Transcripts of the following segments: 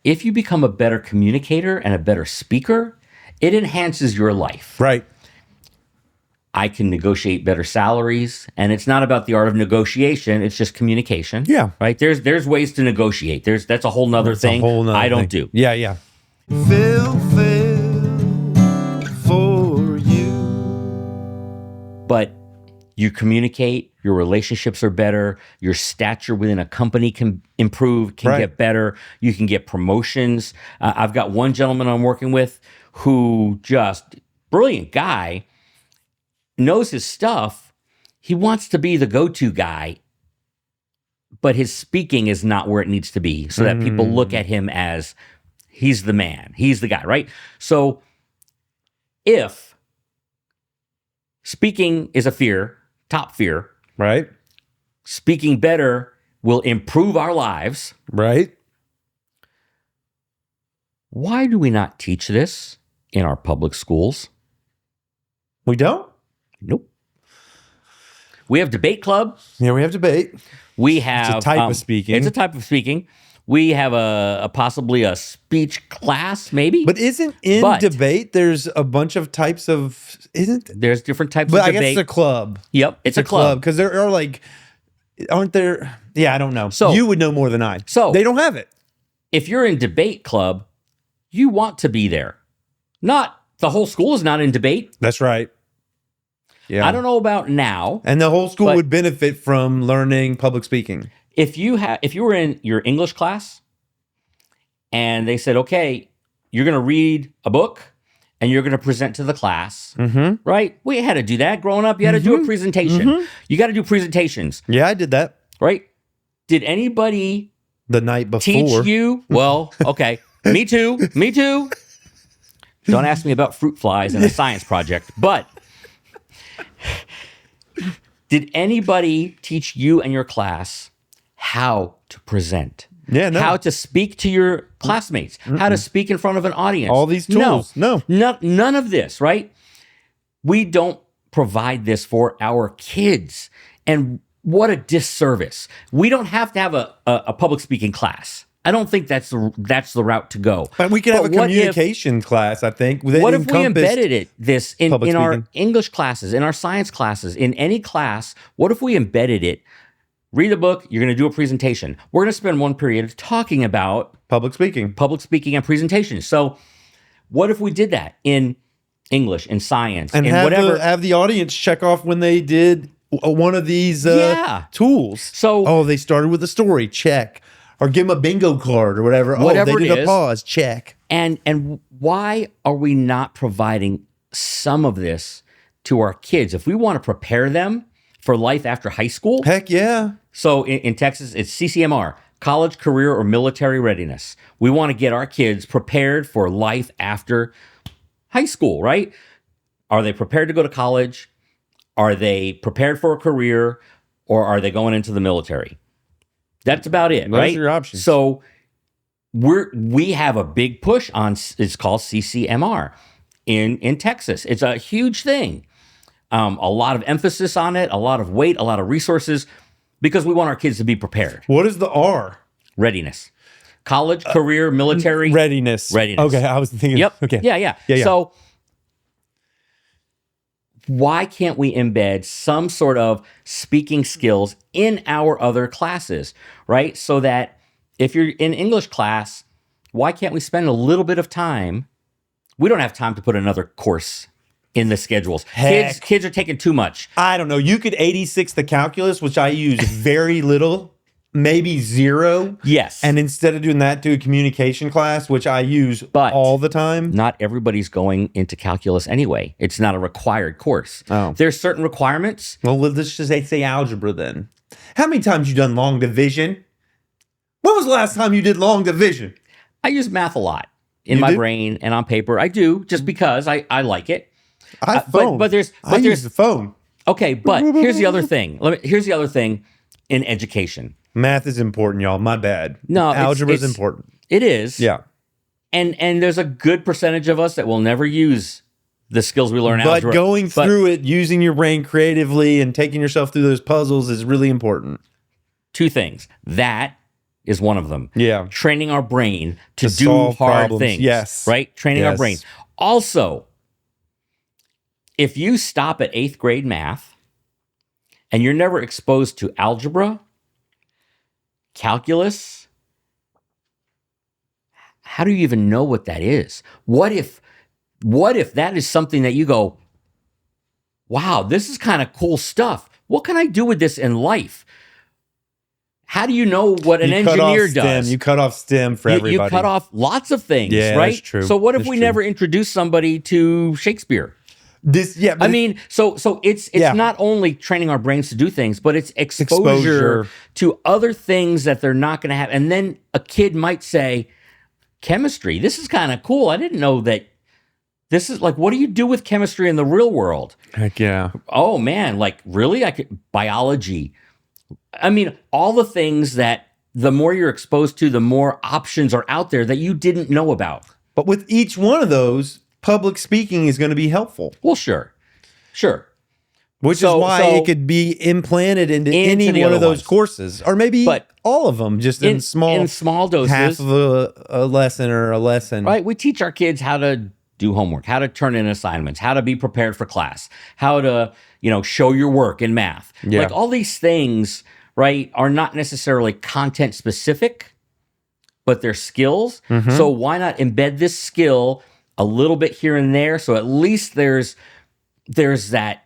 if you become a better communicator and a better speaker, it enhances your life. Right. I can negotiate better salaries, and it's not about the art of negotiation. It's just communication. Yeah. Right. There's ways to negotiate. That's a whole nother thing. I don't do. Yeah, yeah. Phil Phails for you. But you communicate, your relationships are better, your stature within a company can improve, can get better, you can get promotions. I've got one gentleman I'm working with who just, brilliant guy, knows his stuff. He wants to be the go-to guy, but his speaking is not where it needs to be so that people look at him as he's the man, he's the guy, right? So if speaking is a fear, top fear, right? Speaking better will improve our lives, right? Why do we not teach this in our public schools? We don't? Nope. We have debate club. Yeah, we have debate. We have it's a type of speaking. It's a type of speaking. We have possibly a speech class, maybe. But debate, there's a bunch of types of, there's different types of debate. But I guess it's a club. Yep, it's a club. Because there are aren't there? Yeah, I don't know. So you would know more than I. So they don't have it. If you're in debate club, you want to be there. Not the whole school is not in debate. That's right. Yeah. I don't know about now. And the whole school would benefit from learning public speaking. If you were in your English class and they said, okay, you're going to read a book and you're going to present to the class, right? We had to do that growing up. You had to do a presentation. You got to do presentations. Yeah, I did that. Right? Did anybody the night before teach you? Well, okay. Me too. Don't ask me about fruit flies in a science project, but did anybody teach you and your class how to present? Yeah, no. How to speak to your classmates, how to speak in front of an audience. All these tools. No. None of this, right? We don't provide this for our kids. And what a disservice. We don't have to have a public speaking class. I don't think that's the route to go. But we could have a communication class, I think. What if we embedded this in our English classes, in our science classes, in any class? What if we embedded it? Read a book, you're going to do a presentation. We're going to spend one period talking about public speaking and presentations. So what if we did that in English, in science, and in whatever? Have the audience check off when they did one of these tools. So, they started with a story, check. Or give them a bingo card or whatever. Whatever they did a pause, check. And why are we not providing some of this to our kids? If we want to prepare them for life after high school. Heck yeah. So in Texas, it's CCMR, college, career, or military readiness. We want to get our kids prepared for life after high school, right? Are they prepared to go to college? Are they prepared for a career? Or are they going into the military? That's about it, right? Those are your options. So we have a big push on, it's called CCMR in Texas. It's a huge thing. A lot of emphasis on it, a lot of weight, a lot of resources, because we want our kids to be prepared. What is the R? Readiness. College, career, military. Readiness. Okay, I was thinking. Yep. Okay. Yeah. So why can't we embed some sort of speaking skills in our other classes, right? So that if you're in English class, why can't we spend a little bit of time? We don't have time to put another course in the schedules. Kids are taking too much. I don't know. You could 86 the calculus, which I use very little, maybe zero. Yes. And instead of doing that, do a communication class, which I use all the time. Not everybody's going into calculus anyway. It's not a required course. Oh. There's certain requirements. Well, let's just say algebra then. How many times you done long division? When was the last time you did long division? I use math a lot in my brain and on paper. I do, just because I like it. I use the phone. Okay, but here's the other thing. Here's the other thing in education. Math is important, y'all. My bad. No, algebra is important. It is. Yeah. And there's a good percentage of us that will never use the skills we learn in algebra. But going through it, using your brain creatively and taking yourself through those puzzles is really important. Two things. That is one of them. Yeah. Training our brain to do solve hard problems. things. Yes. Right? Training our Yes. brain. Also, if you stop at 8th grade math and you're never exposed to algebra, calculus, how do you even know what that is? What if that is something that you go, wow, this is kind of cool stuff. What can I do with this in life? How do you know what an engineer does? You cut off STEM for everybody. You cut off lots of things, Yeah, right? that's true. So what if That's we true. never introduce somebody to Shakespeare? I mean, so it's not only training our brains to do things, but it's exposure to other things that they're not going to have. And then a kid might say, chemistry, this is kind of cool. I didn't know that. This is like, what do you do with chemistry in the real world? Heck yeah. Oh man, like really? Biology. I mean, all the things that the more you're exposed to, the more options are out there that you didn't know about. But with each one of those, public speaking is going to be helpful. Well, sure. Which is why it could be implanted into any one of those courses, or maybe all of them, just in small doses. Half of a lesson or a lesson. Right. We teach our kids how to do homework, how to turn in assignments, how to be prepared for class, how to, show your work in math. Yeah. Like all these things, right, are not necessarily content specific, but they're skills. Mm-hmm. So why not embed this skill a little bit here and there? So at least there's that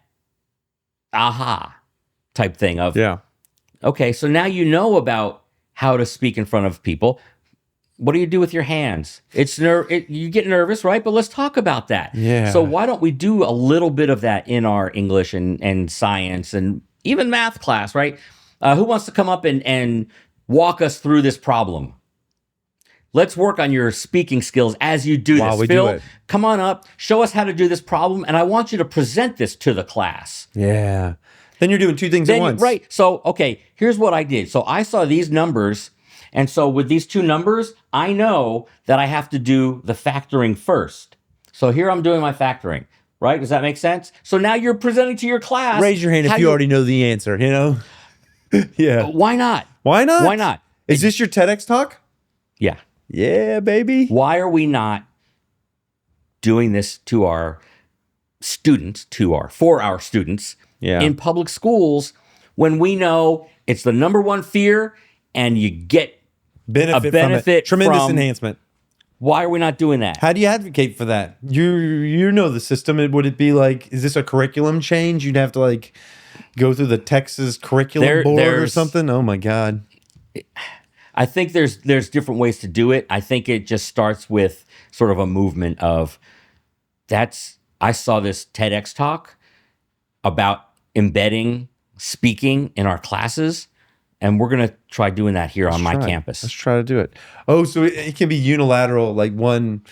aha type thing of, okay, so now you know about how to speak in front of people. What do you do with your hands? You get nervous, right? But let's talk about that. Yeah. So why don't we do a little bit of that in our English and science and even math class, right? Who wants to come up and walk us through this problem? Let's work on your speaking skills as you do this. Phil, come on up, show us how to do this problem, and I want you to present this to the class. Yeah. Then you're doing two things at once. Right. So, okay, here's what I did. So I saw these numbers, and so with these two numbers, I know that I have to do the factoring first. So here I'm doing my factoring, right? Does that make sense? So now you're presenting to your class. Raise your hand if you already know the answer, Yeah. Why not? Why not? Why not? Is this your TEDx talk? Yeah. Yeah, baby. Why are we not doing this to our students, for our students in public schools when we know it's the number one fear and you get benefit from it. Tremendous enhancement. Why are we not doing that? How do you advocate for that? You know the system. Would it be like, is this a curriculum change? You'd have to like go through the Texas curriculum board or something? Oh my God. I think there's different ways to do it. I think it just starts with sort of a movement of I saw this TEDx talk about embedding speaking in our classes, and we're going to try doing that here on my campus. Let's try to do it. Oh, so it can be unilateral, like one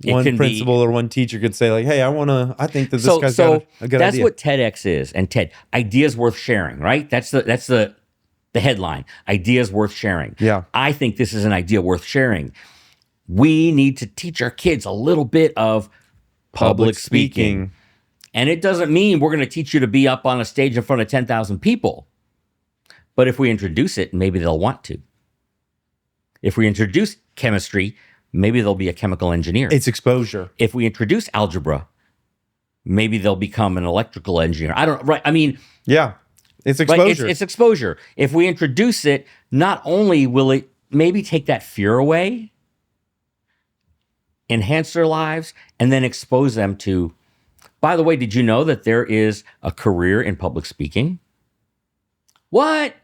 principal or one teacher could say like, hey, I think that this guy's got a good idea. That's what TEDx is. And ideas worth sharing, right? That's the headline, ideas worth sharing. Yeah. I think this is an idea worth sharing. We need to teach our kids a little bit of public speaking. And it doesn't mean we're going to teach you to be up on a stage in front of 10,000 people. But if we introduce it, maybe they'll want to. If we introduce chemistry, maybe they'll be a chemical engineer. It's exposure. If we introduce algebra, maybe they'll become an electrical engineer. Yeah. It's exposure. Right? It's exposure. If we introduce it, not only will it maybe take that fear away, enhance their lives, and then expose them to, by the way, did you know that there is a career in public speaking? What?